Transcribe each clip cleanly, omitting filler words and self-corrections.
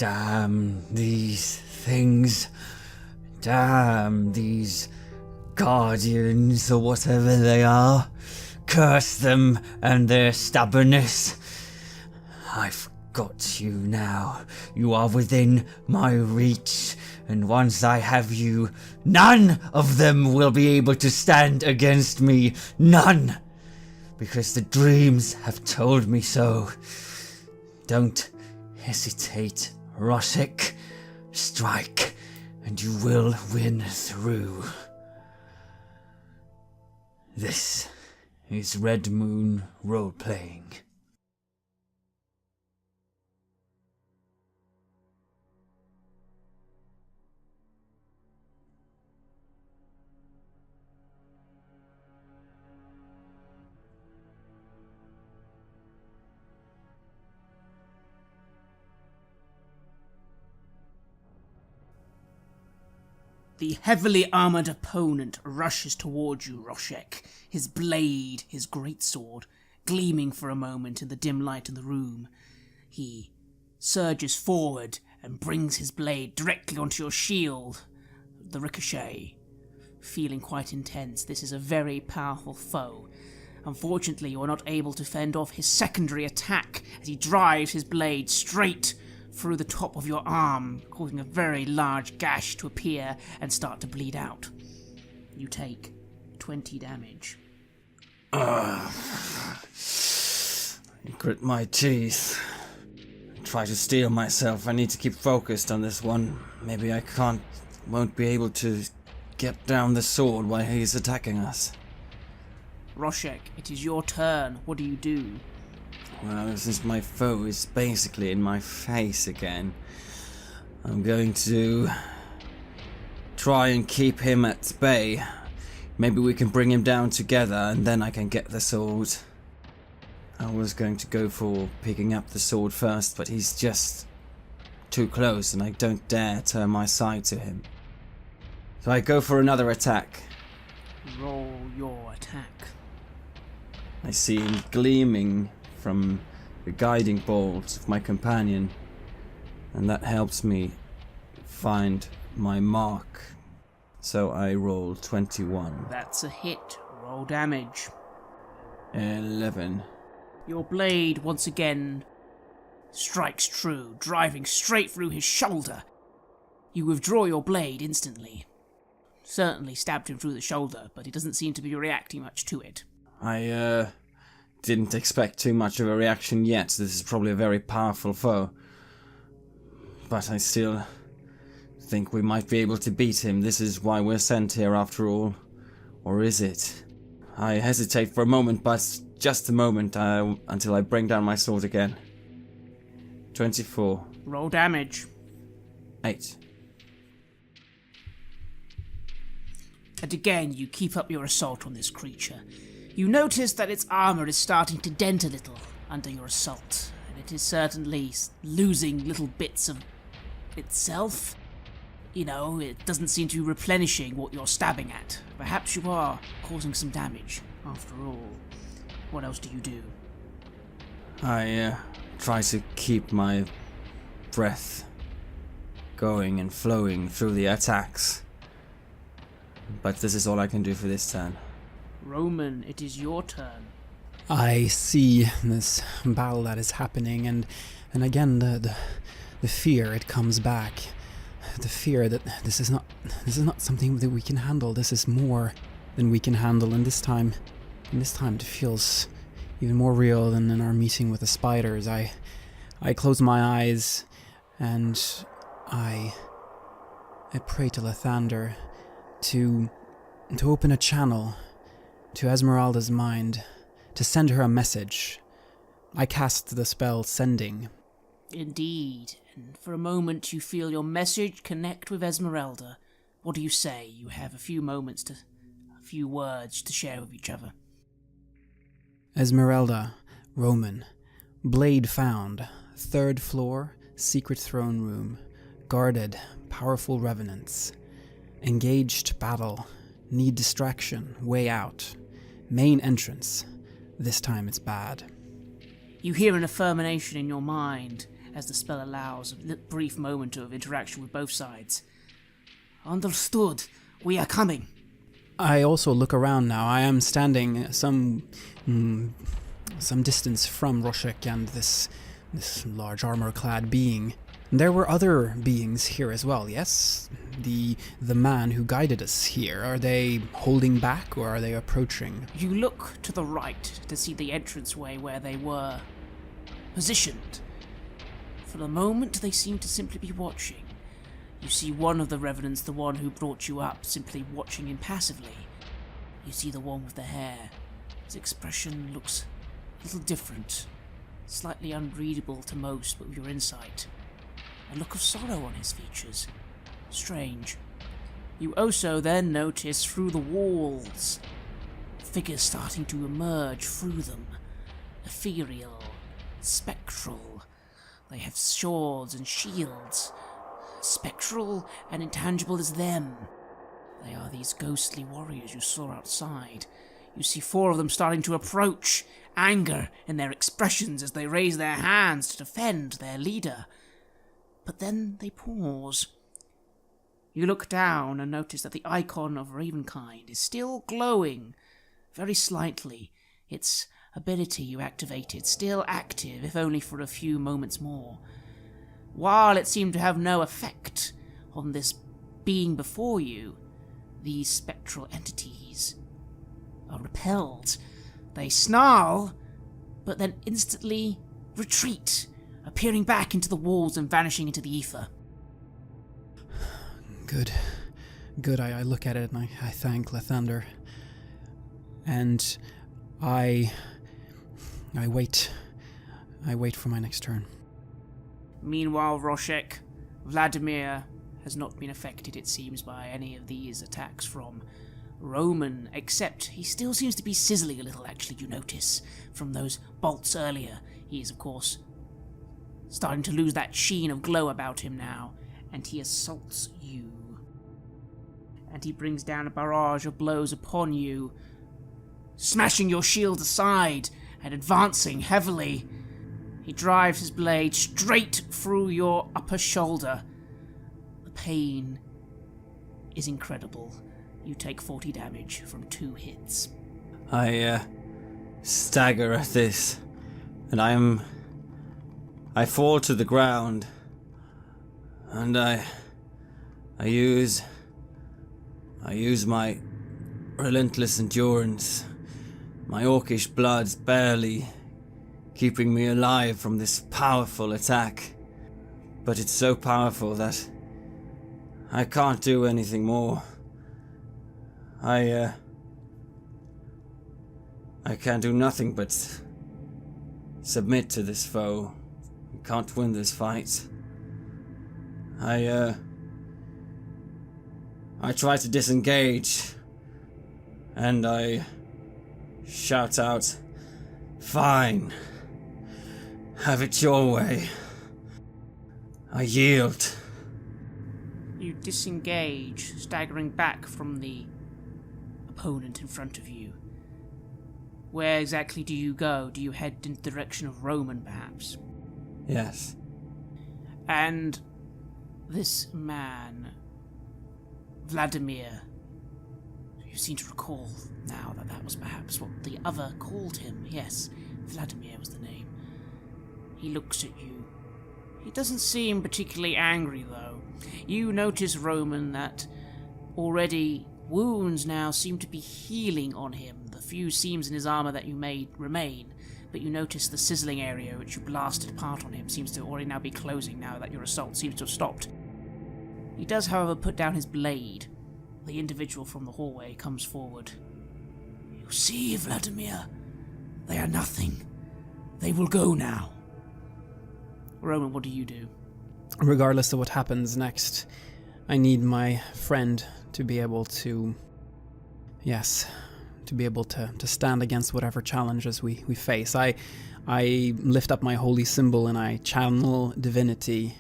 Damn these things. Damn these guardians or whatever they are. Curse them and their stubbornness. I've got you now. You are within my reach, and once I have you, none of them will be able to stand against me. None! Because the dreams have told me so. Don't hesitate, Rosek. Strike, and you will win through. This is Red Moon Role-Playing. The heavily armoured opponent rushes towards you, Rosek, his blade, his greatsword, gleaming for a moment in the dim light in the room. He surges forward and brings his blade directly onto your shield. The ricochet, feeling quite intense. This is a very powerful foe. Unfortunately, you are not able to fend off his secondary attack as he drives his blade straight through the top of your arm, causing a very large gash to appear and start to bleed out. You take 20 damage. I grit my teeth. Try to steel myself. I need to keep focused on this one. Maybe I won't be able to get down the sword while he's attacking us. Rosek, it is your turn. What do you do? Well, since my foe is basically in my face again, I'm going to try and keep him at bay. Maybe we can bring him down together and then I can get the sword. I was going to go for picking up the sword first, but he's just too close and I don't dare turn my side to him. So I go for another attack. Roll your attack. I see him gleaming from the guiding bolts of my companion, and that helps me find my mark. So I roll 21. That's a hit. Roll damage. 11. Your blade once again strikes true, driving straight through his shoulder. You withdraw your blade instantly. Certainly stabbed him through the shoulder, but he doesn't seem to be reacting much to it. I didn't expect too much of a reaction yet. This is probably a very powerful foe. But I still think we might be able to beat him. This is why we're sent here after all. Or is it? I hesitate for a moment, but just a moment until I bring down my sword again. 24. Roll damage. 8. And again you keep up your assault on this creature. You notice that its armour is starting to dent a little under your assault, and it is certainly losing little bits of itself. You know, it doesn't seem to be replenishing what you're stabbing at. Perhaps you are causing some damage, after all. What else do you do? I try to keep my breath going and flowing through the attacks. But this is all I can do for this turn. Roman, it is your turn. I see this battle that is happening, and again the fear, it comes back. The fear that this is not something that we can handle. This is more than we can handle, and this time it feels even more real than in our meeting with the spiders. I close my eyes and I pray to Lathander to open a channel to Esmeralda's mind, to send her a message. I cast the spell Sending. Indeed, and for a moment you feel your message connect with Esmeralda. What do you say? You have a few words to share with each other. Esmeralda, Roman, blade found, 3rd floor, secret throne room, guarded, powerful revenants. Engaged battle, need distraction, way out. Main entrance, this time it's bad. You hear an affirmation in your mind, as the spell allows a brief moment of interaction with both sides. Understood. We are coming. I also look around now. I am standing some distance from Roshek and this large armor-clad being. There were other beings here as well, yes? The man who guided us here, are they holding back or are they approaching? You look to the right to see the entranceway where they were positioned. For the moment, they seem to simply be watching. You see one of the revenants, the one who brought you up, simply watching impassively. You see the one with the hair. His expression looks a little different, slightly unreadable to most, but with your insight. A look of sorrow on his features. Strange. You also then notice through the walls, figures starting to emerge through them. Ethereal, spectral. They have swords and shields. Spectral and intangible as them. They are these ghostly warriors you saw outside. You see 4 of them starting to approach, anger in their expressions as they raise their hands to defend their leader. But then they pause. You look down and notice that the icon of Ravenkind is still glowing, very slightly. Its ability you activated still active, if only for a few moments more. While it seemed to have no effect on this being before you, these spectral entities are repelled. They snarl, but then instantly retreat, appearing back into the walls and vanishing into the ether. Good. I look at it and I thank Lathander. And I wait. I wait for my next turn. Meanwhile, Roshek, Vladimir has not been affected, it seems, by any of these attacks from Roman, except he still seems to be sizzling a little, actually, you notice, from those bolts earlier. He is, of course, starting to lose that sheen of glow about him now, and he assaults you. And he brings down a barrage of blows upon you, smashing your shield aside and advancing heavily. He drives his blade straight through your upper shoulder. The pain is incredible. You take 40 damage from 2 hits. I stagger at this, and I fall to the ground, and I use my relentless endurance, my orcish blood barely keeping me alive from this powerful attack. But it's so powerful that I can't do anything more. I can't do nothing but submit to this foe. I can't win this fight. I try to disengage, and I shout out, "Fine. Have it your way." I yield. You disengage, staggering back from the opponent in front of you. Where exactly do you go? Do you head in the direction of Roman, perhaps? Yes. And this man, Vladimir, you seem to recall now that that was perhaps what the other called him. Yes, Vladimir was the name. He looks at you. He doesn't seem particularly angry, though. You notice, Roman, that already wounds now seem to be healing on him. The few seams in his armor that you made remain, but you notice the sizzling area which you blasted apart on him seems to already now be closing now that your assault seems to have stopped. He does, however, put down his blade. The individual from the hallway comes forward. "You see, Vladimir, they are nothing. They will go now." Roman, what do you do? Regardless of what happens next, I need my friend to be able to... Yes, to be able to stand against whatever challenges we face. I lift up my holy symbol and I channel divinity,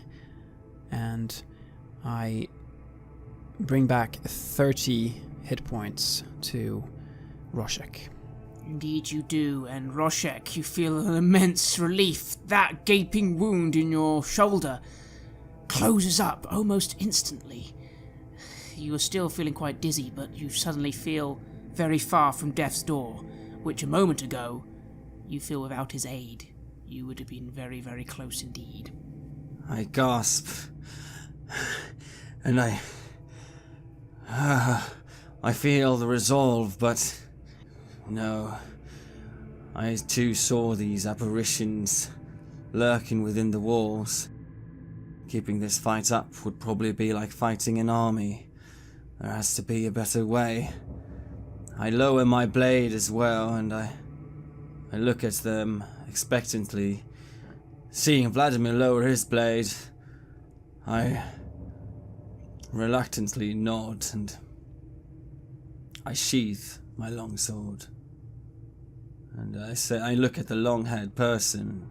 and I bring back 30 hit points to Roshek. Indeed you do, and Roshek, you feel an immense relief. That gaping wound in your shoulder closes up almost instantly. You are still feeling quite dizzy, but you suddenly feel very far from death's door, which a moment ago you feel without his aid you would have been very, very close indeed. I gasp, and I feel the resolve, but no. I too saw these apparitions lurking within the walls. Keeping this fight up would probably be like fighting an army. There has to be a better way. I lower my blade as well, and I look at them expectantly. Seeing Vladimir lower his blade, I reluctantly nod, and I sheath my long sword. And I look at the long-haired person,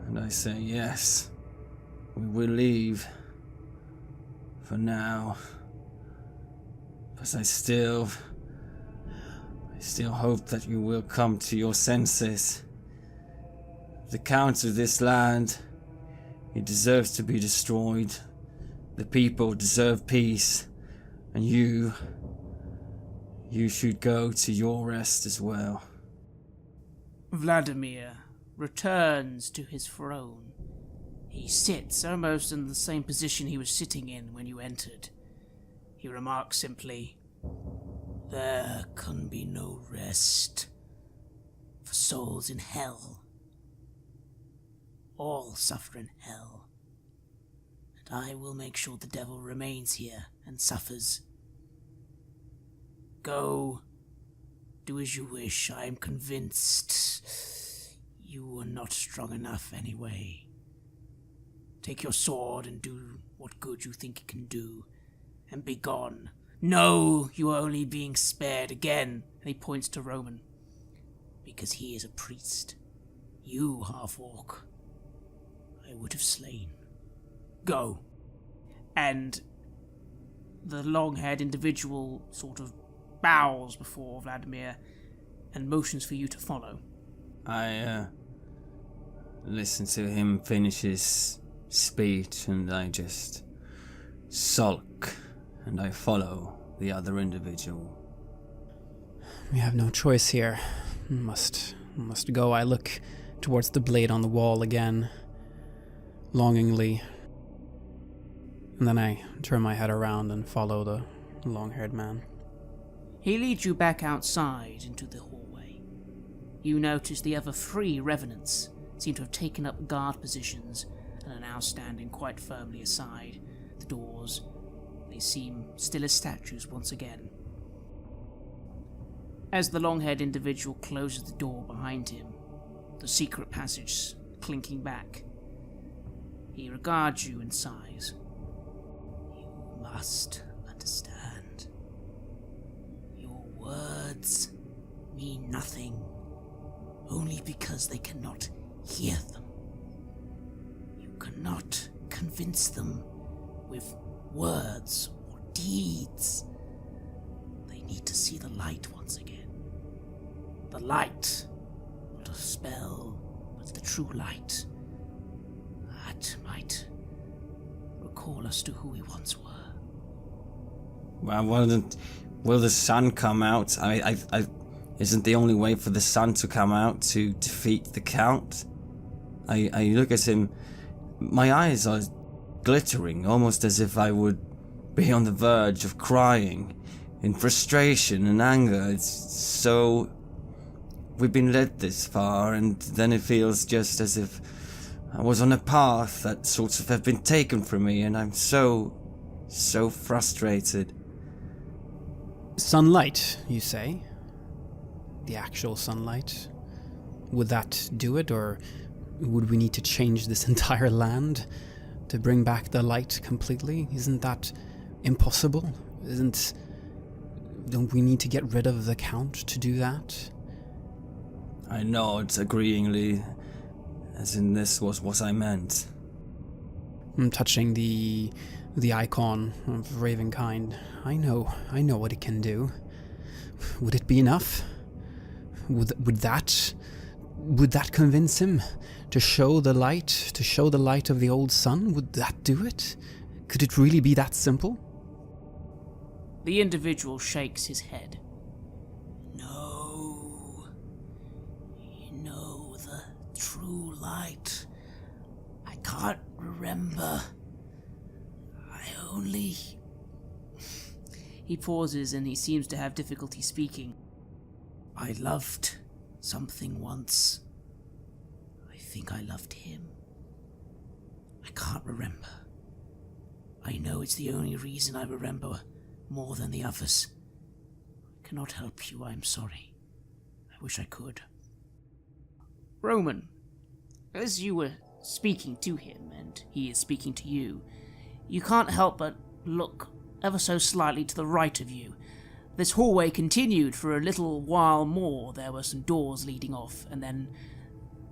and I say, yes, we will leave for now. But I still hope that you will come to your senses. The Count of this land, he deserves to be destroyed. The people deserve peace, and you should go to your rest as well. Vladimir returns to his throne. He sits almost in the same position he was sitting in when you entered. He remarks simply, "There can be no rest for souls in hell. All suffer in hell. And I will make sure the devil remains here and suffers. Go, do as you wish. I am convinced you are not strong enough anyway. Take your sword and do what good you think it can do, and be gone. No, you are only being spared again," and he points to Roman, "because he is a priest. You, half-orc, I would have slain. Go." And the long-haired individual sort of bows before Vladimir and motions for you to follow. I listen to him finish his speech, and I just sulk, and I follow the other individual. We have no choice here. Must go. I look towards the blade on the wall again, longingly, and then I turn my head around and follow the long-haired man. He leads you back outside into the hallway. You notice the other 3 revenants seem to have taken up guard positions and are now standing quite firmly aside. The doors, they seem still as statues once again. As the long-haired individual closes the door behind him, the secret passage clinking back, he regards you and sighs. "You must understand. Your words mean nothing, only because they cannot hear them. You cannot convince them with words or deeds. They need to see the light once again. The light, not a spell, but the true light. That might recall us to who we once were." Well, will the sun come out? Isn't the only way for the sun to come out to defeat the Count? I look at him. My eyes are glittering, almost as if I would be on the verge of crying in frustration and anger. It's so... We've been led this far, and then it feels just as if I was on a path that sort of have been taken from me, and I'm so frustrated. Sunlight, you say? The actual sunlight? Would that do it, or would we need to change this entire land to bring back the light completely? Isn't that impossible? Don't we need to get rid of the Count to do that? I nod agreeingly, as in this was what I meant. I'm touching the icon of Ravenkind. I know what it can do. Would it be enough? would that convince him? To show the light of the old sun? Would that do it? Could it really be that simple? The individual shakes his head. No. You know the true light. I can't remember. I only... He pauses and he seems to have difficulty speaking. I loved something once. I think I loved him. I can't remember. I know it's the only reason I remember more than the others. I cannot help you, I'm sorry. I wish I could. Roman, as you were speaking to him, and he is speaking to you, you can't help but look ever so slightly to the right of you. This hallway continued for a little while more. There were some doors leading off, and then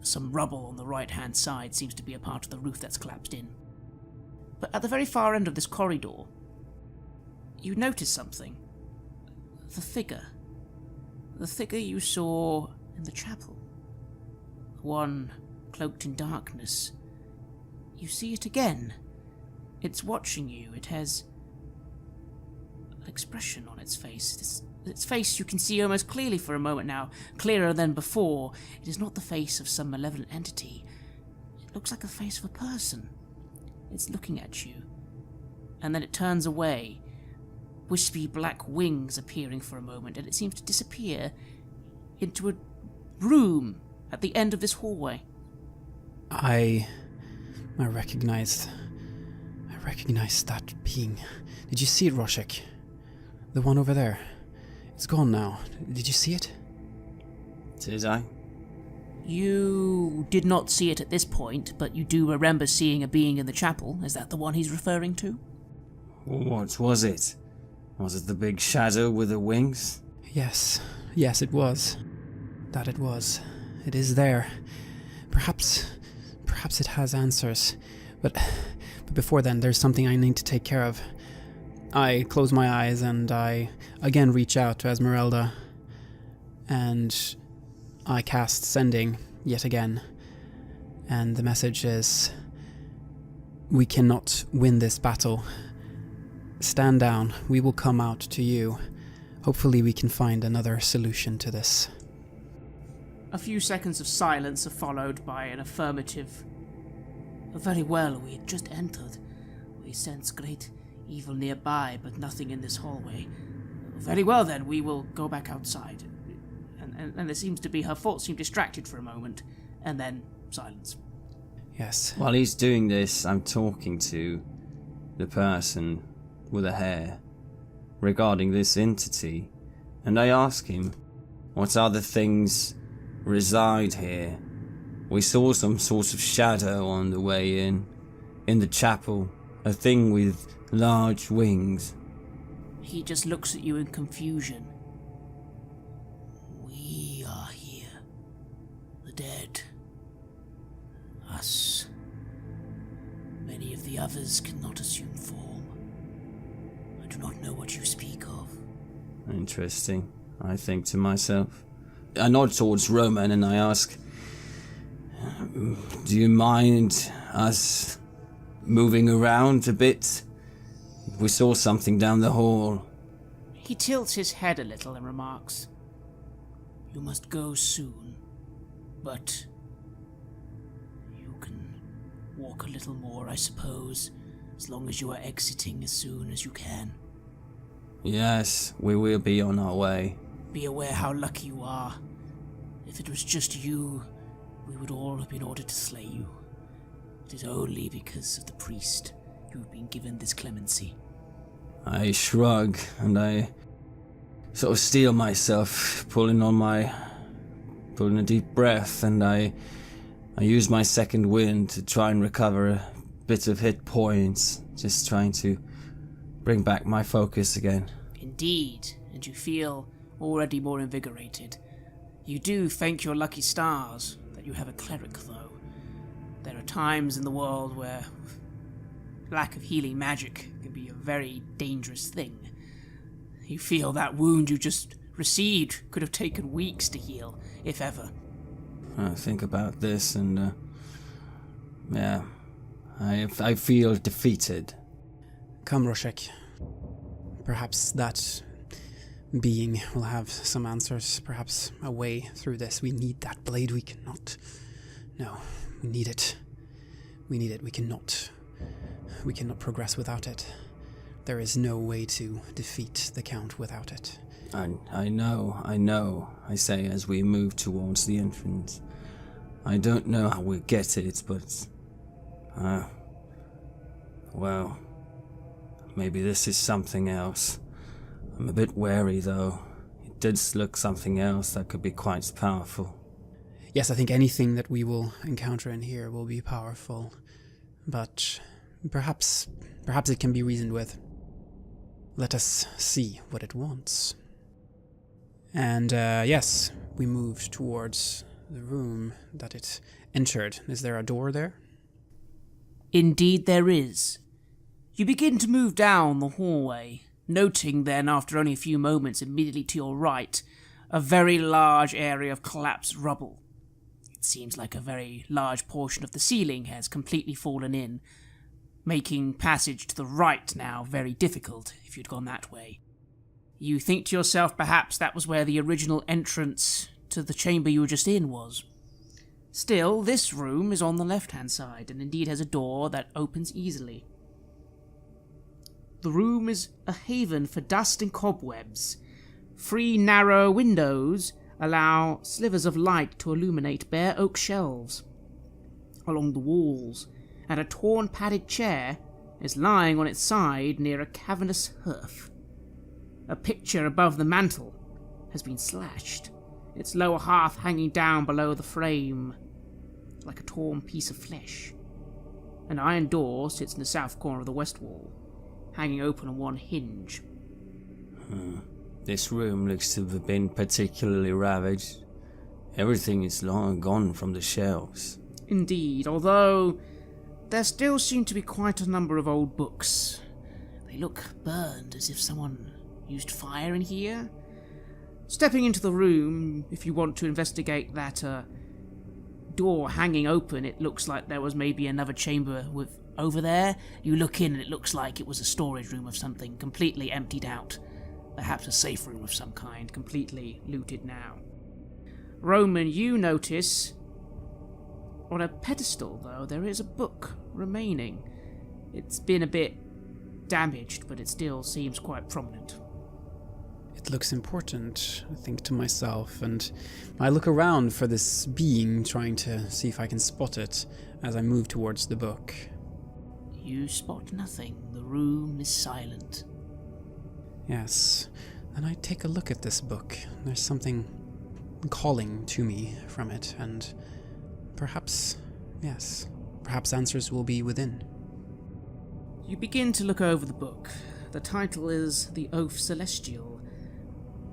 some rubble on the right-hand side seems to be a part of the roof that's collapsed in. But at the very far end of this corridor, you notice something. The figure. The figure you saw in the chapel. The one cloaked in darkness. You see it again. It's watching you. It has an expression on its face. Its face you can see almost clearly for a moment now, clearer than before. It is not the face of some malevolent entity. It looks like the face of a person. It's looking at you, and then it turns away, wispy black wings appearing for a moment, and it seems to disappear into a room at the end of this hallway. I recognized that being. Did you see it, Roshek? The one over there. It's gone now. Did you see it? Did I? You did not see it at this point, but you do remember seeing a being in the chapel. Is that the one he's referring to? What was it? Was it the big shadow with the wings? Yes, it was. That it was. It is there. Perhaps it has answers. But before then, there's something I need to take care of. I close my eyes and I again reach out to Esmeralda. And I cast Sending yet again. And the message is, we cannot win this battle. Stand down. We will come out to you. Hopefully we can find another solution to this. A few seconds of silence are followed by an affirmative. Very well, we had just entered. We sense great evil nearby, but nothing in this hallway. Very well then, we will go back outside. And there seems to be, her thoughts seem distracted for a moment, and then silence. Yes. While he's doing this, I'm talking to the person with the hair regarding this entity, and I ask him, what other things reside here? We saw some sort of shadow on the way in the chapel, a thing with large wings. He just looks at you in confusion. We are here. The dead. Us. Many of the others cannot assume form. I do not know what you speak of. Interesting, I think to myself. I nod towards Roman and I ask, do you mind us moving around a bit? We saw something down the hall. He tilts his head a little and remarks, You must go soon, but you can walk a little more, I suppose, as long as you are exiting as soon as you can. Yes, we will be on our way. Be aware how lucky you are. If it was just you, we would all have been ordered to slay you. It is only because of the priest you have been given this clemency. I shrug and I sort of steel myself, pulling a deep breath, and I use my second wind to try and recover a bit of hit points, just trying to bring back my focus again. indeed, and you feel already more invigorated. You do thank your lucky stars that you have a cleric, though. There are times in the world where lack of healing magic can be a very dangerous thing. You feel that wound you just received could have taken weeks to heal, if ever. I think about this and, I feel defeated. Come, Roshek. Perhaps that being will have some answers, perhaps a way through this. We need that blade. We cannot. No, we need it. We need it. We cannot progress without it. There is no way to defeat the Count without it. I know, I say as we move towards the entrance. I don't know how we'll get it, but... well... maybe this is something else. I'm a bit wary, though. It does look something else that could be quite powerful. Yes, I think anything that we will encounter in here will be powerful. But perhaps it can be reasoned with. Let us see what it wants. And, yes, we moved towards the room that it entered. Is there a door there? Indeed there is. You begin to move down the hallway, noting then, after only a few moments, immediately to your right, a very large area of collapsed rubble. It seems like a very large portion of the ceiling has completely fallen in, making passage to the right now very difficult if you'd gone that way. You think to yourself perhaps that was where the original entrance to the chamber you were just in was. Still, this room is on the left-hand side, and indeed has a door that opens easily. The room is a haven for dust and cobwebs. 3 narrow windows allow slivers of light to illuminate bare oak shelves along the walls, and a torn padded chair is lying on its side near a cavernous hearth. A picture above the mantel has been slashed, its lower half hanging down below the frame like a torn piece of flesh. An iron door sits in the south corner of the west wall, hanging open on one hinge. This room looks to have been particularly ravaged. Everything is long gone from the shelves. Indeed, although there still seem to be quite a number of old books. They look burned, as if someone used fire in here. Stepping into the room, if you want to investigate that door hanging open, it looks like there was maybe another chamber with over there. You look in and it looks like it was a storage room of something, completely emptied out. Perhaps a safe room of some kind, completely looted now. Roman, you notice on a pedestal, though, there is a book remaining. It's been a bit damaged, but it still seems quite prominent. It looks important, I think to myself, and I look around for this being, trying to see if I can spot it as I move towards the book. You spot nothing. The room is silent. Yes, and I take a look at this book. There's something calling to me from it, and perhaps answers will be within. You begin to look over the book. The title is The Oath Celestial.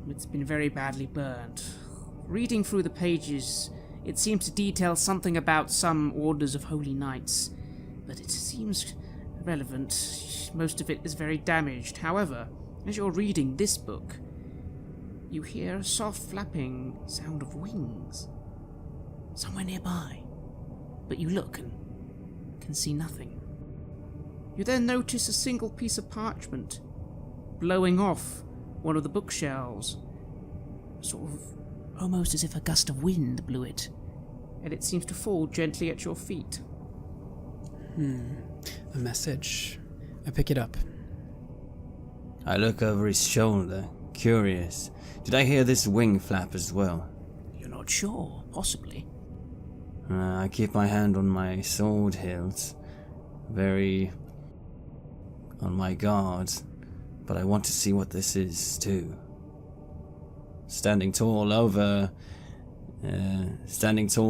It's been very badly burned. Reading through the pages, it seems to detail something about some orders of holy knights, but it seems irrelevant. Most of it is very damaged. However, as you're reading this book, you hear a soft flapping sound of wings somewhere nearby, but you look and can see nothing. You then notice a single piece of parchment blowing off one of the bookshelves, sort of almost as if a gust of wind blew it, and it seems to fall gently at your feet. A message. I pick it up. I look over his shoulder, curious. Did I hear this wing flap as well? You're not sure, possibly. I keep my hand on my sword hilt, very on my guard, but I want to see what this is too. Standing tall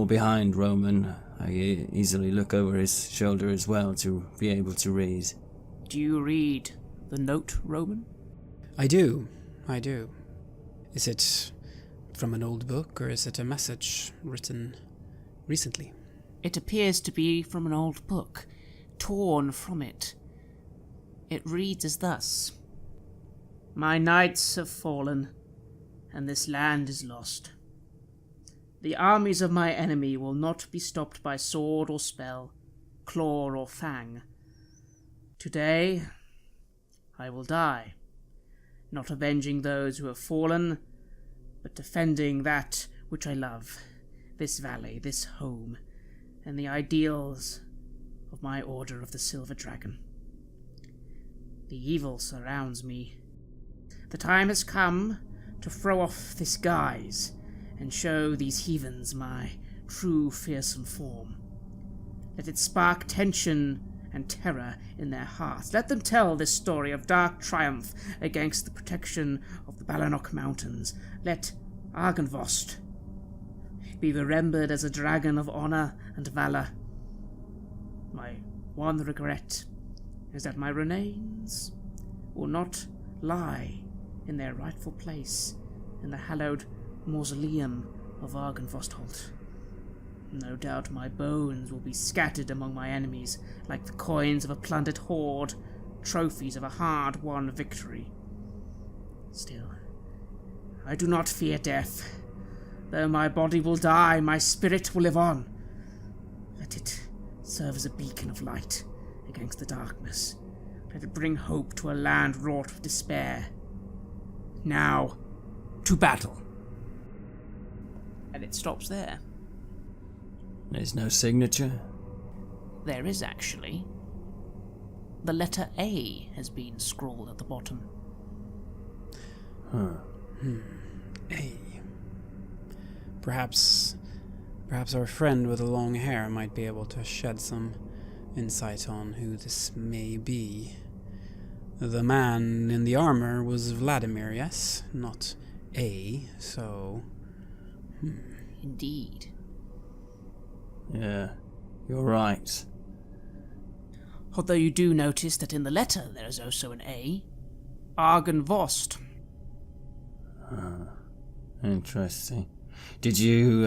behind Roman, I easily look over his shoulder as well to be able to read. Do you read the note, Roman? I do. Is it from an old book, or is it a message written recently? It appears to be from an old book, torn from it. It reads as thus: My knights have fallen, and this land is lost. The armies of my enemy will not be stopped by sword or spell, claw or fang. Today, I will die, not avenging those who have fallen, but defending that which I love, this valley, this home, and the ideals of my Order of the Silver Dragon. The evil surrounds me. The time has come to throw off this guise and show these heathens my true fearsome form. Let it spark tension and terror in their hearts. Let them tell this story of dark triumph against the protection of the Balanok Mountains. Let Argynvost be remembered as a dragon of honor and valor. My one regret is that my remains will not lie in their rightful place in the hallowed mausoleum of Argynvostholt. No doubt my bones will be scattered among my enemies like the coins of a plundered hoard, trophies of a hard-won victory. Still, I do not fear death. Though my body will die, my spirit will live on. Let it serve as a beacon of light against the darkness. Let it bring hope to a land wrought with despair. Now, to battle. And it stops there. There's no signature? There is, actually. The letter A has been scrawled at the bottom. A. Perhaps our friend with the long hair might be able to shed some insight on who this may be. The man in the armor was Vladimir, yes? Not A, so... Indeed. Yeah, you're right. Although you do notice that in the letter there is also an A. Argynvost. Interesting. Did you,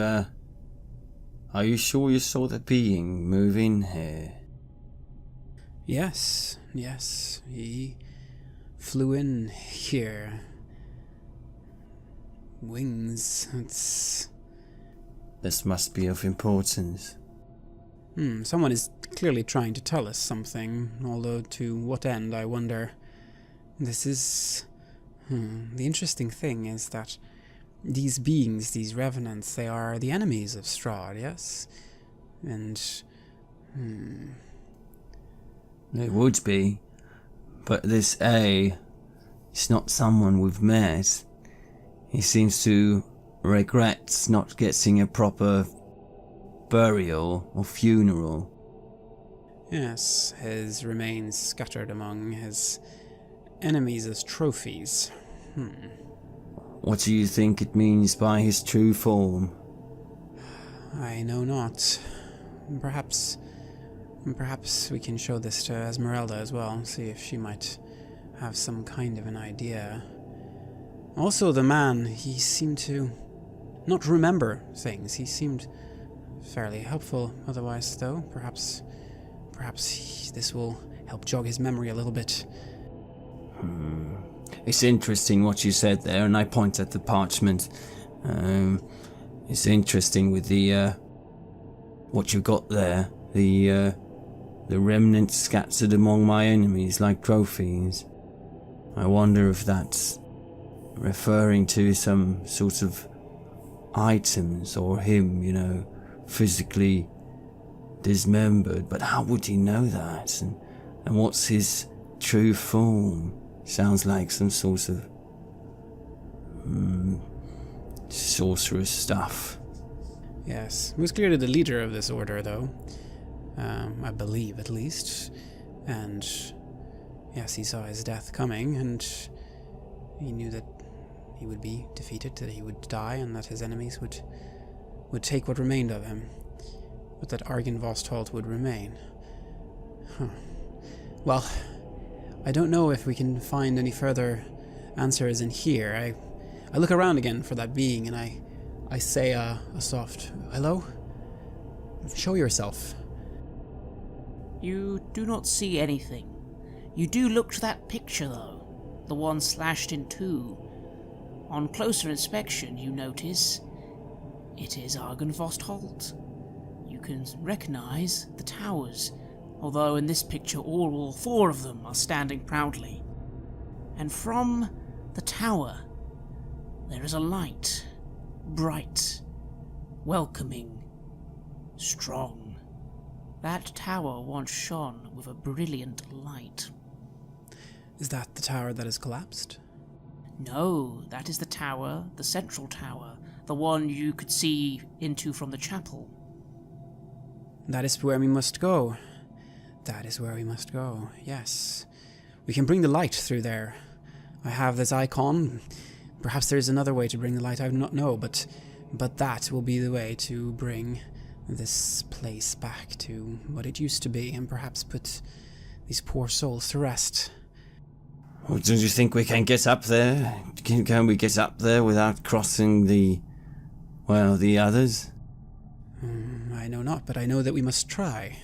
are you sure you saw the being move in here? Yes, he flew in here. Wings, it's... This must be of importance. Someone is clearly trying to tell us something, although to what end, I wonder. This is... The interesting thing is that these beings, these revenants, they are the enemies of Strahd, yes? And... It would be, but this A, it's not someone we've met. He seems to regret not getting a proper burial or funeral. Yes, his remains scattered among his enemies as trophies. What do you think it means by his true form? I know not. Perhaps we can show this to Esmeralda as well, see if she might have some kind of an idea. Also, the man, he seemed to not remember things. He seemed fairly helpful otherwise, though. Perhaps this will help jog his memory a little bit. It's interesting what you said there, and I point at the parchment. It's interesting with the, what you got there. The remnants scattered among my enemies like trophies. I wonder if that's referring to some sort of items or him, physically dismembered. But how would he know that? And what's his true form? Sounds like some sort of sorcerous stuff. Yes, he was clearly the leader of this order, though. I believe, at least. And yes, he saw his death coming, and he knew that he would be defeated, that he would die, and that his enemies would take what remained of him. But that Argynvostholt would remain. Well, I don't know if we can find any further answers in here. I look around again for that being, and I say a soft, "Hello? Show yourself." You do not see anything. You do look to that picture, though. The one slashed in two. On closer inspection, you notice it is Argynvost Holt. You can recognize the towers, although in this picture all four of them are standing proudly. And from the tower, there is a light, bright, welcoming, strong. That tower once shone with a brilliant light. Is that the tower that has collapsed? No, that is the tower, the central tower, the one you could see into from the chapel. That is where we must go. That is where we must go, yes. We can bring the light through there. I have this icon. Perhaps there is another way to bring the light, I do not know, but that will be the way to bring this place back to what it used to be, and perhaps put these poor souls to rest. Well, do you think we can get up there? Can we get up there without crossing the others? I know not, but I know that we must try.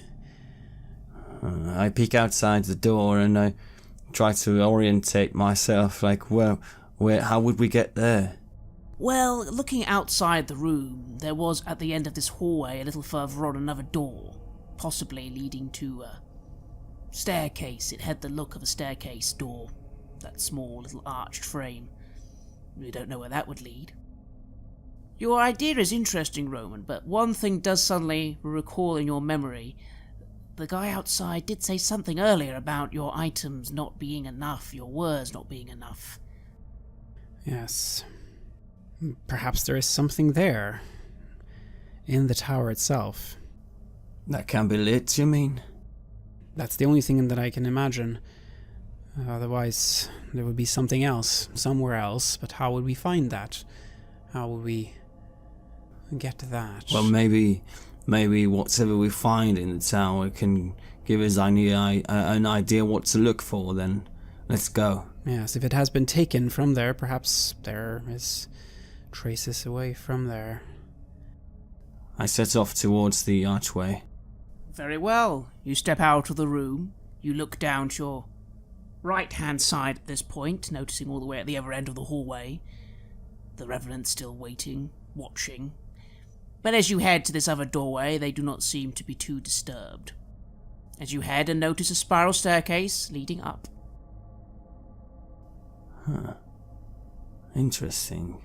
I peek outside the door and I try to orientate myself, like, how would we get there? Well, looking outside the room, there was at the end of this hallway a little further on another door, possibly leading to a staircase. It had the look of a staircase door, that small little arched frame. We don't know where that would lead. Your idea is interesting, Roman, but one thing does suddenly recall in your memory. The guy outside did say something earlier about your items not being enough, your words not being enough. Yes. Perhaps there is something there. In the tower itself. That can be lit, you mean? That's the only thing that I can imagine. Otherwise, there would be something else, somewhere else, but how would we find that? How would we get to that? Well, maybe whatever we find in the tower can give us an idea what to look for, then let's go. Yes, if it has been taken from there, perhaps there is traces away from there. I set off towards the archway. Very well. You step out of the room. You look down to your right-hand side at this point, noticing all the way at the other end of the hallway. The Revenants still waiting, watching. But as you head to this other doorway, they do not seem to be too disturbed. As you head and notice a spiral staircase leading up. Huh. Interesting.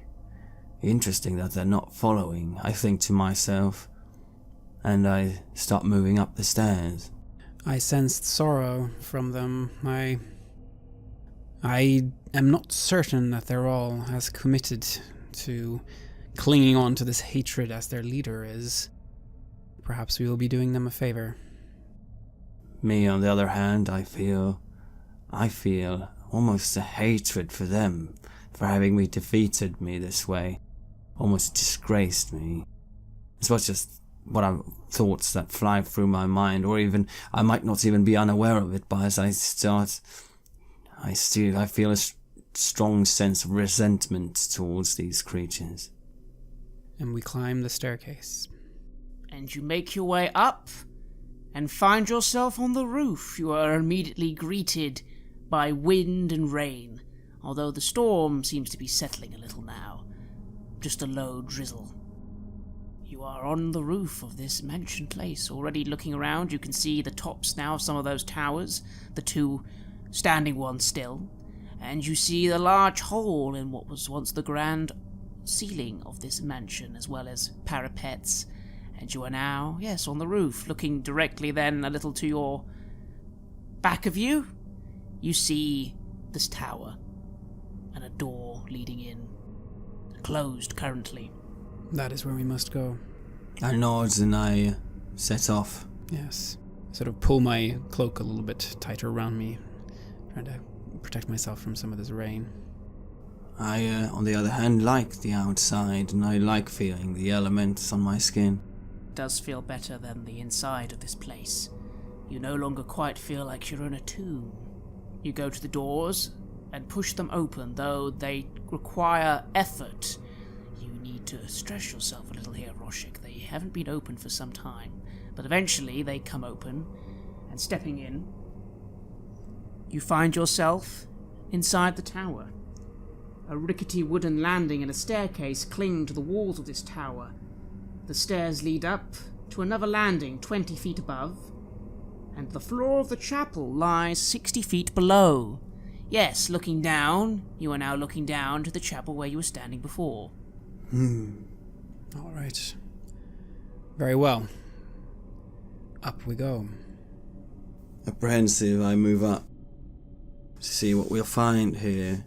Interesting that they're not following, I think to myself. And I start moving up the stairs. I sensed sorrow from them. I am not certain that they're all as committed to clinging on to this hatred as their leader is. Perhaps we will be doing them a favor. Me, on the other hand, I feel almost a hatred for them, for having defeated me this way, almost disgraced me. It's not just thoughts that fly through my mind, or even I might not even be unaware of it, but as I feel a strong sense of resentment towards these creatures. And we climb the staircase. And you make your way up and find yourself on the roof. You are immediately greeted by wind and rain, although the storm seems to be settling a little now. Just a low drizzle. You are on the roof of this mansion place. Already looking around, you can see the tops now of some of those towers, the two standing ones still, and you see the large hole in what was once the grand ceiling of this mansion, as well as parapets. And you are now, yes, on the roof, looking directly then a little to your back of you. You see this tower and a door leading in, closed currently. That is where we must go. I nod and I set off. Yes. Sort of pull my cloak a little bit tighter around me, trying to protect myself from some of this rain. I, on the other hand, like the outside, and I like feeling the elements on my skin. It does feel better than the inside of this place. You no longer quite feel like you're in a tomb. You go to the doors and push them open, though they require effort. You need to stretch yourself a little here, Roshik. They haven't been open for some time, but eventually they come open, and stepping in, you find yourself inside the tower. A rickety wooden landing and a staircase cling to the walls of this tower. The stairs lead up to another landing 20 feet above, and the floor of the chapel lies 60 feet below. Yes, looking down, you are now looking down to the chapel where you were standing before. All right. Very well. Up we go. Apprehensive, I move up to see what we'll find here.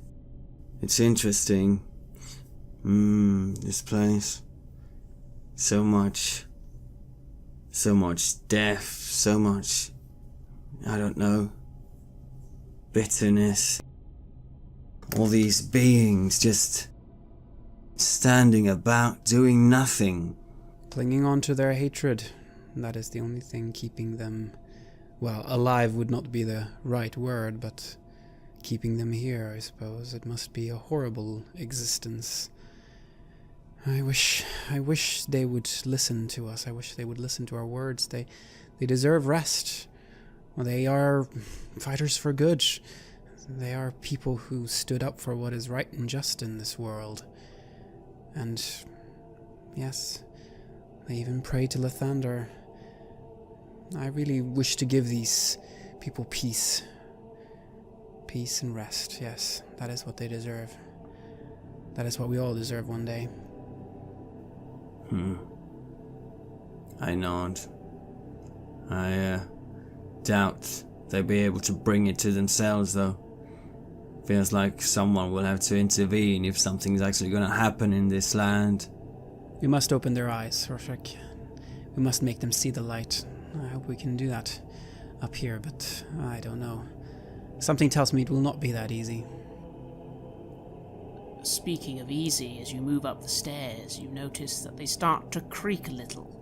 It's interesting. This place. So much death, so much, I don't know, bitterness. All these beings just standing about, doing nothing. Clinging on to their hatred. That is the only thing keeping them, well, alive would not be the right word, but keeping them here, I suppose. It must be a horrible existence. I wish they would listen to us. I wish they would listen to our words. They deserve rest. Well, they are fighters for good. They are people who stood up for what is right and just in this world. And, yes, they even pray to Lathander. I really wish to give these people peace. Peace and rest, yes. That is what they deserve. That is what we all deserve one day. I nod. I doubt they'll be able to bring it to themselves, though. Feels like someone will have to intervene if something's actually going to happen in this land. We must open their eyes, Rorschach. We must make them see the light. I hope we can do that up here, but I don't know. Something tells me it will not be that easy. Speaking of easy, as you move up the stairs, you notice that they start to creak a little.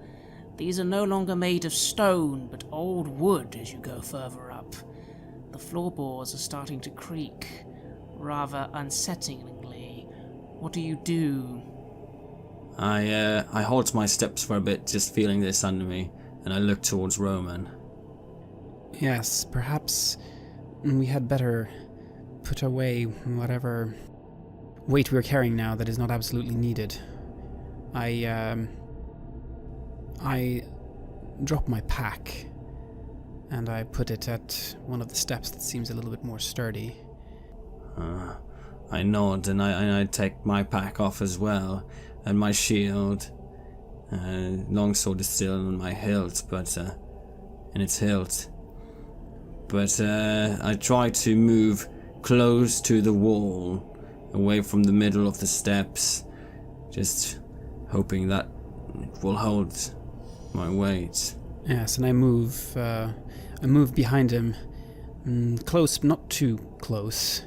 These are no longer made of stone, but old wood as you go further up. The floorboards are starting to creak, rather unsettlingly. What do you do? I halt my steps for a bit, just feeling this under me, and I look towards Roman. Yes, perhaps we had better put away whatever weight we're carrying now that is not absolutely needed. I drop my pack and I put it at one of the steps that seems a little bit more sturdy. I nod and I take my pack off as well, and my shield. Longsword is still in my hilt, but in its hilt. But I try to move close to the wall, away from the middle of the steps, just hoping that it will hold my weight. Yes, and I move behind him, close, but not too close,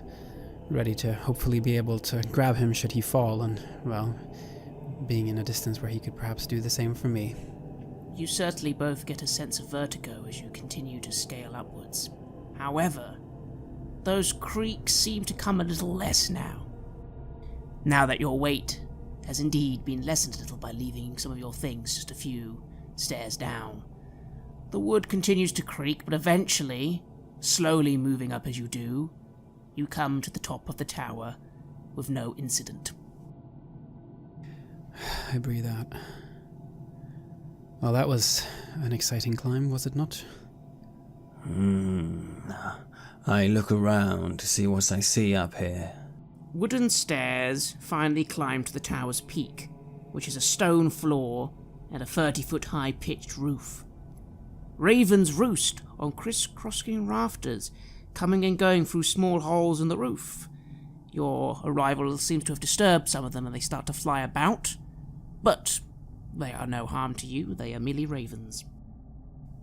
ready to hopefully be able to grab him should he fall, and, well, being in a distance where he could perhaps do the same for me. You certainly both get a sense of vertigo as you continue to scale upwards. However, those creaks seem to come a little less now. Now that your weight has indeed been lessened a little by leaving some of your things just a few stairs down. The wood continues to creak, but eventually, slowly moving up as you do, you come to the top of the tower with no incident. I breathe out. Well, that was an exciting climb, was it not? I look around to see what I see up here. Wooden stairs finally climb to the tower's peak, which is a stone floor and a 30-foot high pitched roof. Ravens roost on criss-crossing rafters, coming and going through small holes in the roof. Your arrival seems to have disturbed some of them and they start to fly about, but they are no harm to you, they are merely ravens.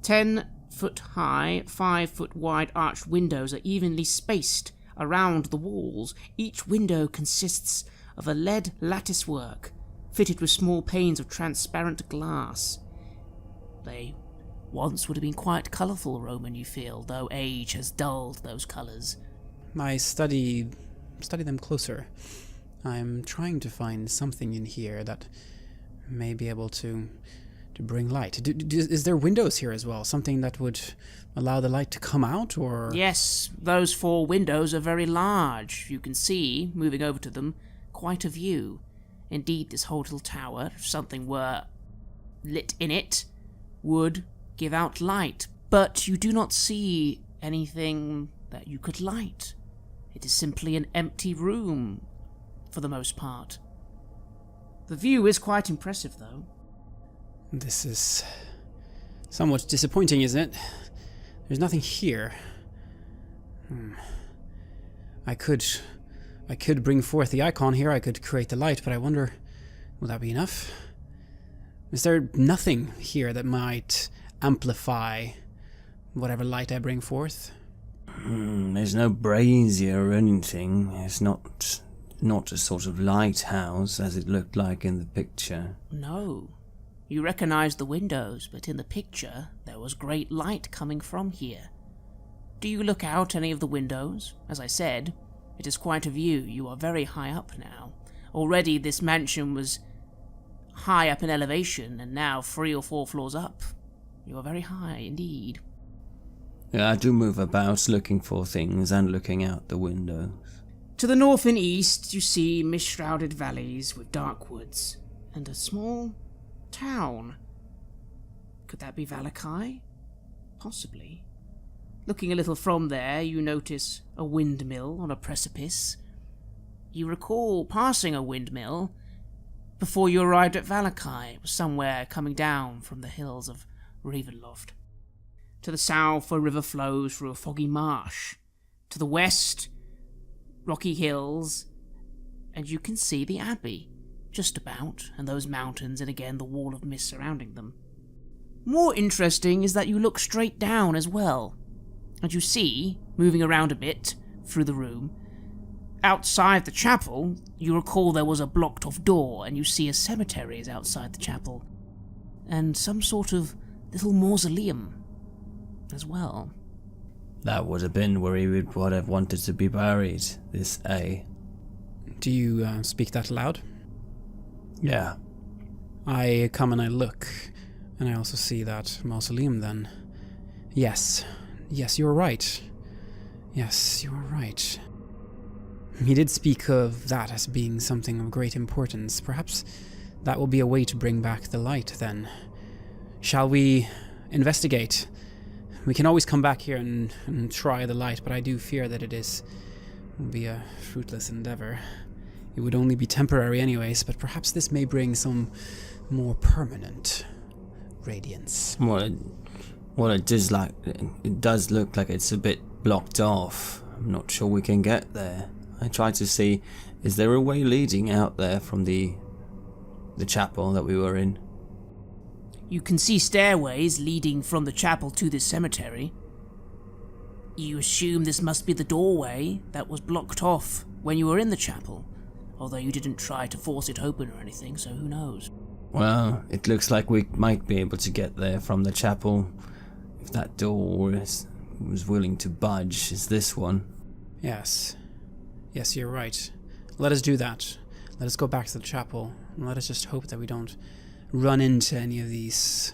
10-foot high, 5-foot wide arched windows are evenly spaced around the walls. Each window consists of a lead latticework, fitted with small panes of transparent glass. They once would have been quite colourful, Roman, you feel, though age has dulled those colours. I study them closer. I'm trying to find something in here that may be able to bring light. Is there windows here as well? Something that would allow the light to come out, or...? Yes, those 4 windows are very large. You can see, moving over to them, quite a view. Indeed, this whole little tower, if something were lit in it, would give out light. But you do not see anything that you could light. It is simply an empty room, for the most part. The view is quite impressive, though. This is somewhat disappointing, isn't it? There's nothing here. I could bring forth the icon here, I could create the light, but I wonder, will that be enough? Is there nothing here that might amplify whatever light I bring forth? There's no brazier or anything. It's not a sort of lighthouse as it looked like in the picture. No. You recognize the windows, but in the picture there was great light coming from here. Do you look out any of the windows? As I said, it is quite a view. You are very high up now. Already this mansion was high up in elevation, and now 3 or 4 floors up. You are very high indeed. Yeah, I do move about looking for things and looking out the windows. To the north and east you see mist-shrouded valleys with dark woods, and a small town. Could that be Valakai? Possibly. Looking a little from there, you notice a windmill on a precipice. You recall passing a windmill before you arrived at Valakai. It was somewhere coming down from the hills of Ravenloft. To the south, a river flows through a foggy marsh. To the west, rocky hills, and you can see the abbey, just about, and those mountains, and again the wall of mist surrounding them. More interesting is that you look straight down as well, and you see, moving around a bit through the room, outside the chapel, you recall there was a blocked-off door, and you see a cemetery is outside the chapel, and some sort of little mausoleum as well. That would have been where he would have wanted to be buried, this A. Do you speak that loud? Yeah. I come and I look, and I also see that mausoleum then. Yes, you're right. Yes, you are right. He did speak of that as being something of great importance. Perhaps that will be a way to bring back the light then. Shall we investigate? We can always come back here and try the light, but I do fear that it will be a fruitless endeavor. It would only be temporary anyways, but perhaps this may bring some more permanent radiance. Well, it does look like it's a bit blocked off. I'm not sure we can get there. I tried to see, is there a way leading out there from the chapel that we were in? You can see stairways leading from the chapel to this cemetery. You assume this must be the doorway that was blocked off when you were in the chapel, although you didn't try to force it open or anything, so who knows. Well, it looks like we might be able to get there from the chapel if that door was willing to budge. Is this one? Yes, you're right. Let us do that. Let us go back to the chapel, and let us just hope that we don't run into any of these,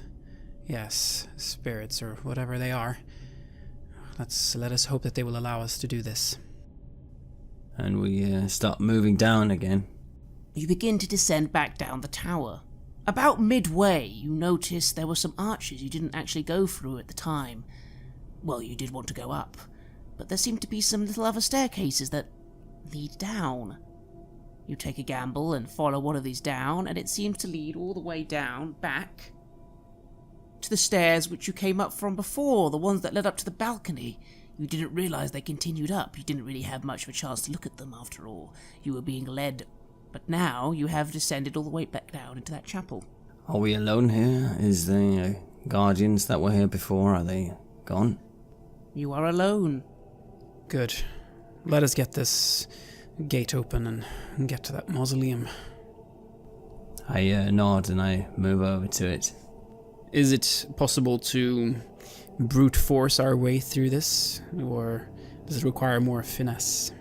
spirits or whatever they are. Let us hope that they will allow us to do this. And we start moving down again. You begin to descend back down the tower. About midway, you notice there were some arches you didn't actually go through at the time. Well, you did want to go up, but there seemed to be some little other staircases that lead down. You take a gamble and follow one of these down, and it seems to lead all the way down, back, to the stairs which you came up from before, the ones that led up to the balcony. You didn't realize they continued up. You didn't really have much of a chance to look at them after all. You were being led, but now you have descended all the way back down into that chapel. Are we alone here? Is the guardians that were here before, are they gone? You are alone. Good. Let us get this gate open and get to that mausoleum. I nod and I move over to it. Is it possible to brute force our way through this, or does it require more finesse?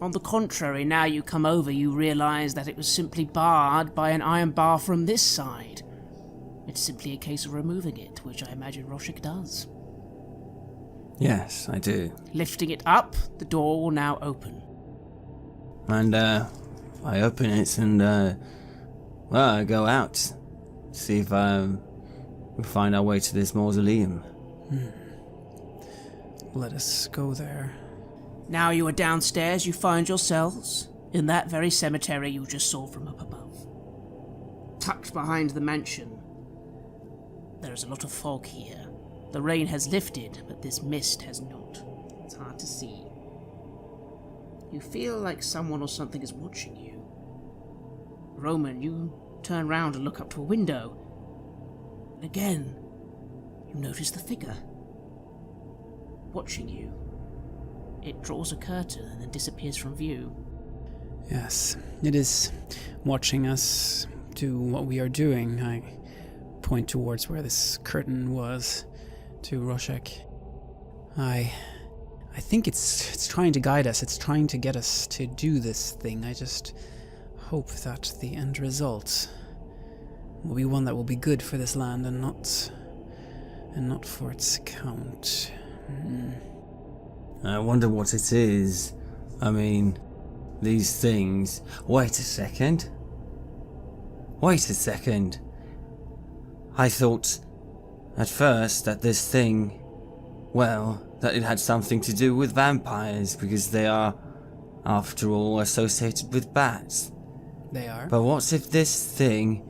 On the contrary, now you come over, you realize that it was simply barred by an iron bar from this side. It's simply a case of removing it, which I imagine Roshek does. Yes, I do. Lifting it up, the door will now open. And, I open it and, I go out. See if, we find our way to this mausoleum. Let us go there. Now you are downstairs, you find yourselves in that very cemetery you just saw from up above. Tucked behind the mansion, there is a lot of fog here. The rain has lifted, but this mist has not. It's hard to see. You feel like someone or something is watching you. Roman, you turn round and look up to a window. And again, you notice the figure watching you. It draws a curtain and then disappears from view. Yes, it is watching us do what we are doing. I point towards where this curtain was, to Roshek. I think it's trying to guide us. It's trying to get us to do this thing. I just hope that the end result will be one that will be good for this land and not for its account. I wonder what it is. I mean, these things... Wait a second. I thought at first that this thing... Well, that it had something to do with vampires, because they are, after all, associated with bats. They are. But what if this thing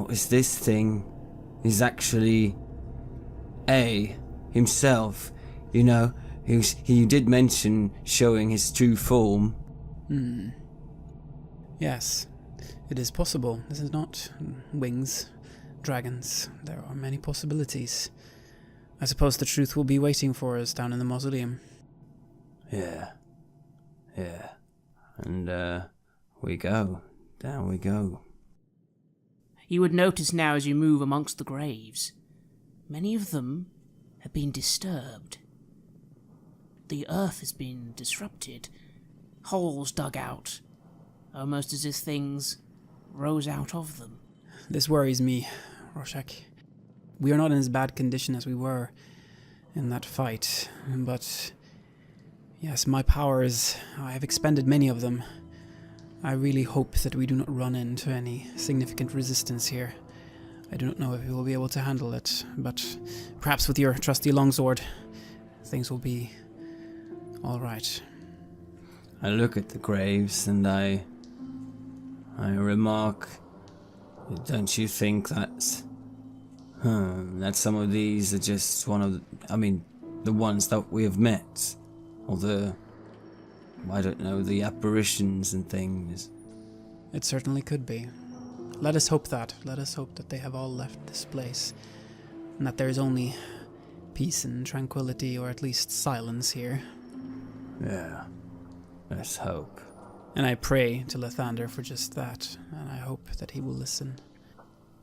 is actually himself? You know, he did mention showing his true form. Yes, it is possible. This is not wings, dragons. There are many possibilities. I suppose the truth will be waiting for us down in the mausoleum. Yeah. And, we go. Down we go. You would notice now as you move amongst the graves, many of them have been disturbed. The earth has been disrupted, holes dug out, almost as if things rose out of them. This worries me, Roshek. We are not in as bad condition as we were in that fight, but yes, my powers, I have expended many of them. I really hope that we do not run into any significant resistance here. I do not know if we will be able to handle it, but perhaps with your trusty longsword, things will be all right. I look at the graves and I remark, don't you think that some of these are just the ones that we have met, or the apparitions and things. It certainly could be. Let us hope that. Let us hope that they have all left this place, and that there is only peace and tranquility, or at least silence here. Yeah, let's hope. And I pray to Lathander for just that, and I hope that he will listen.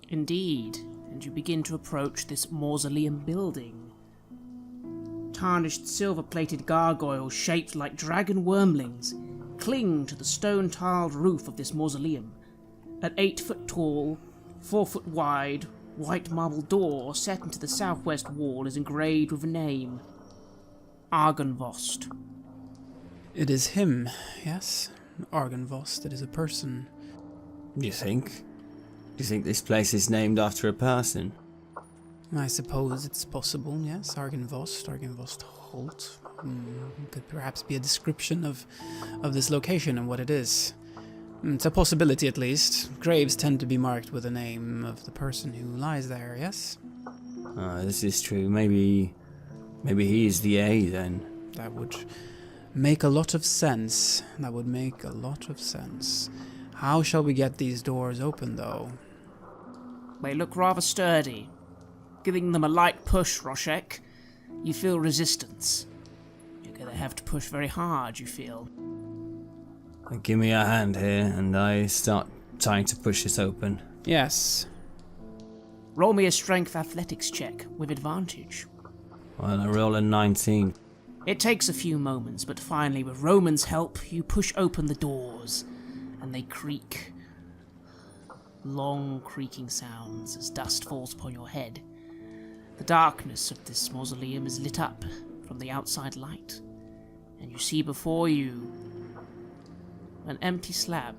Indeed, and you begin to approach this mausoleum building. Tarnished silver-plated gargoyles shaped like dragon wormlings cling to the stone-tiled roof of this mausoleum. An 8-foot tall, 4-foot wide, white marble door set into the southwest wall is engraved with a name. Argynvost. It is him, yes. Argynvost, it is a person. You think? Do you think this place is named after a person? I suppose it's possible, yes. Argynvost Holt. Could perhaps be a description of this location and what it is. It's a possibility, at least. Graves tend to be marked with the name of the person who lies there, yes? This is true. Maybe he is the A, then. That would make a lot of sense. How shall we get these doors open, though? They look rather sturdy. Giving them a light push, Roshek, you feel resistance. You're going to have to push very hard, you feel. Give me a hand here, and I start trying to push this open. Yes. Roll me a strength athletics check with advantage. Well, I roll a 19. It takes a few moments, but finally, with Roman's help, you push open the doors, and they creak. long creaking sounds as dust falls upon your head. The darkness of this mausoleum is lit up from the outside light, and you see before you an empty slab.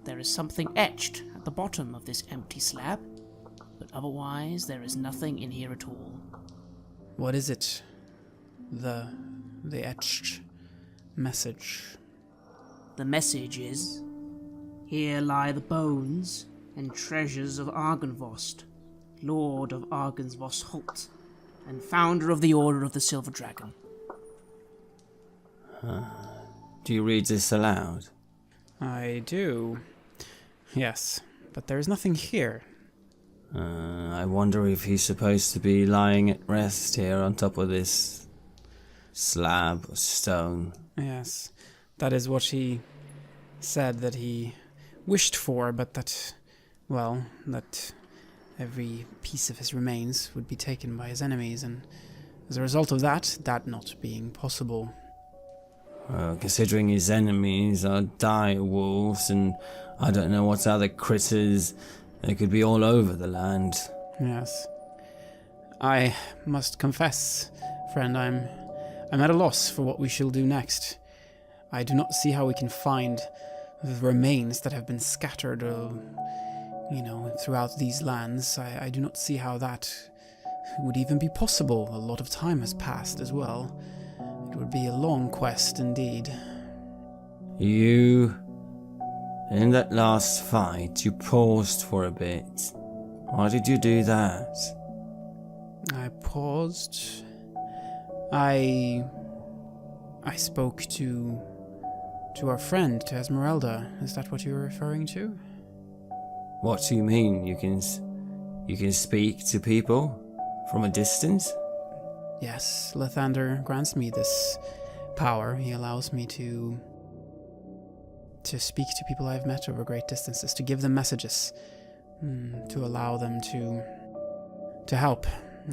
There is something etched at the bottom of this empty slab, but otherwise there is nothing in here at all. What is it? The etched message. The message is, here lie the bones and treasures of Argynvost, Lord of Argynvost Holt, and founder of the Order of the Silver Dragon. Do you read this aloud? I do. Yes, but there is nothing here. I wonder if he's supposed to be lying at rest here on top of this slab of stone. Yes, that is what he said that he wished for, but that every piece of his remains would be taken by his enemies, and as a result of that not being possible. Considering his enemies are dire wolves and I don't know what other critters, they could be all over the land. Yes. I must confess, friend, I'm at a loss for what we shall do next. I do not see how we can find the remains that have been scattered, throughout these lands. I do not see how that would even be possible. A lot of time has passed as well. It would be a long quest indeed. In that last fight, you paused for a bit. Why did you do that? I paused. I spoke to our friend, to Esmeralda. Is that what you're referring to? What do you mean? You can speak to people from a distance? Yes, Lathander grants me this power. He allows me to speak to people I've met over great distances, to give them messages, to allow them to help.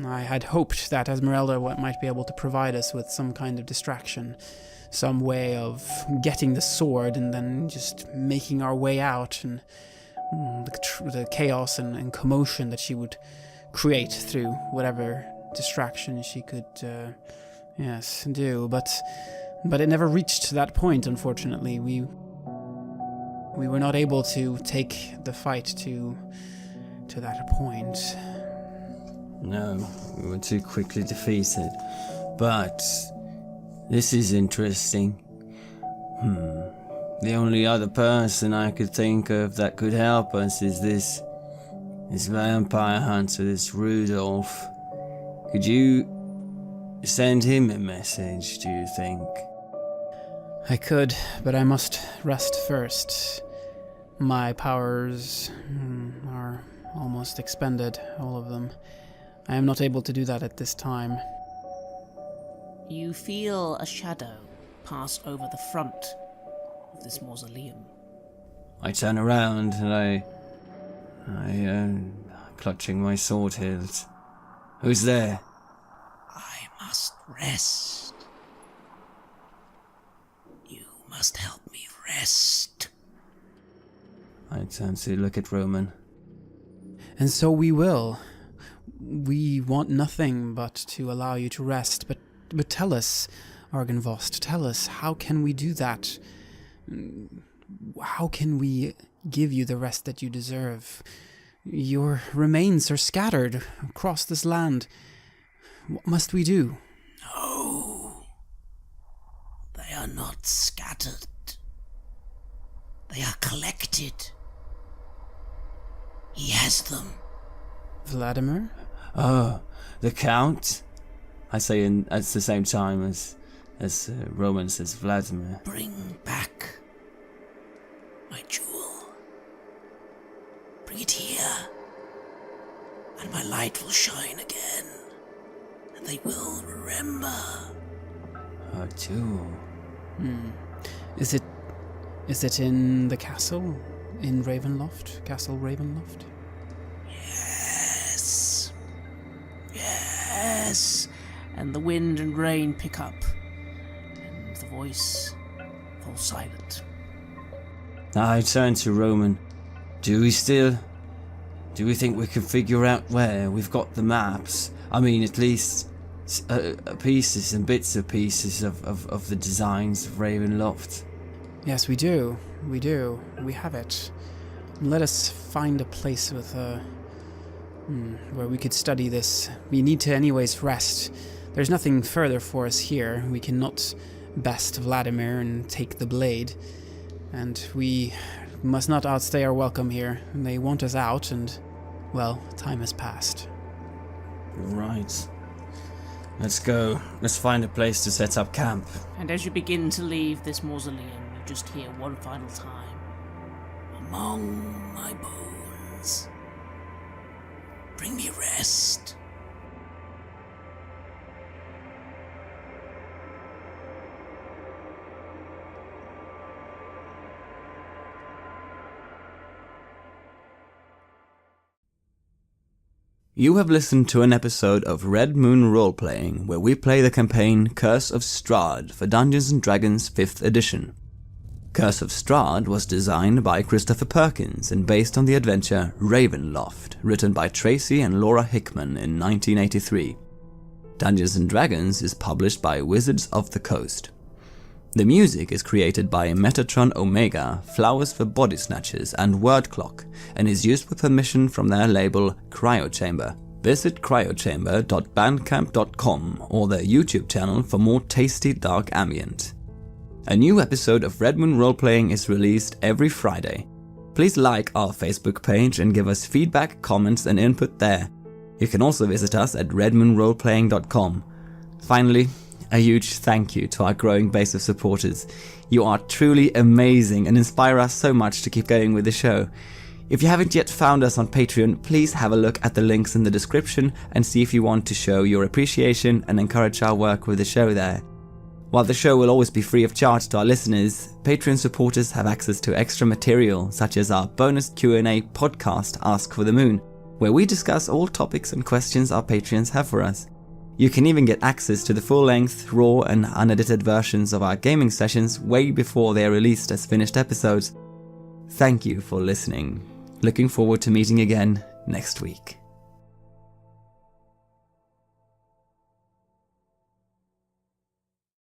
I had hoped that Esmeralda might be able to provide us with some kind of distraction, some way of getting the sword and then just making our way out, and the chaos and commotion that she would create through whatever distraction she could do, but it never reached that point, unfortunately. We were not able to take the fight to that point. No, we were too quickly defeated. But this is interesting. The only other person I could think of that could help us is this vampire hunter, this Rudolph. Could you send him a message, do you think? I could, but I must rest first. My powers are almost expended, all of them. I am not able to do that at this time. You feel a shadow pass over the front of this mausoleum. I turn around and I clutching my sword hilt. Who's there? I must rest. You must help me rest. I turn to look at Roman. And so we will. We want nothing but to allow you to rest. But tell us, Argynvost, tell us, how can we do that? How can we give you the rest that you deserve? Your remains are scattered across this land. What must we do? No. They are not scattered. They are collected. He has them. Vladimir? Oh, the Count? I say at the same time as Roman says Vladimir. Bring back my jewel. Bring it here, and my light will shine again, and they will remember. Oh, jewel. Is it in the castle? In Ravenloft? Castle Ravenloft? Yes. Yes. And the wind and rain pick up, and the voice falls silent. I turn to Roman. Do we think we can figure out where? We've got the maps. I mean, at least pieces and bits of pieces of the designs of Ravenloft. Yes, we do. We do. We have it. Let us find a place with where we could study this. We need to anyways rest. There's nothing further for us here. We cannot best Vladimir and take the blade. And we must not outstay our welcome here. They want us out and, well, time has passed. Right. Let's go. Let's find a place to set up camp. And as you begin to leave this mausoleum, you just hear one final time. Among my bones, bring me rest. You have listened to an episode of Red Moon Roleplaying, where we play the campaign Curse of Strahd for Dungeons & Dragons 5th edition. Curse of Strahd was designed by Christopher Perkins and based on the adventure Ravenloft, written by Tracy and Laura Hickman in 1983. Dungeons & Dragons is published by Wizards of the Coast. The music is created by Metatron Omega, Flowers for Body Snatchers, and Word Clock, and is used with permission from their label Cryochamber. Visit cryochamber.bandcamp.com or their YouTube channel for more tasty dark ambient. A new episode of Red Moon Roleplaying is released every Friday. Please like our Facebook page and give us feedback, comments, and input there. You can also visit us at redmoonroleplaying.com. Finally, a huge thank you to our growing base of supporters. You are truly amazing and inspire us so much to keep going with the show. If you haven't yet found us on Patreon, please have a look at the links in the description and see if you want to show your appreciation and encourage our work with the show there. While the show will always be free of charge to our listeners, Patreon supporters have access to extra material such as our bonus Q&A podcast Ask for the Moon, where we discuss all topics and questions our Patreons have for us. You can even get access to the full-length, raw and unedited versions of our gaming sessions way before they are released as finished episodes. Thank you for listening. Looking forward to meeting again next week.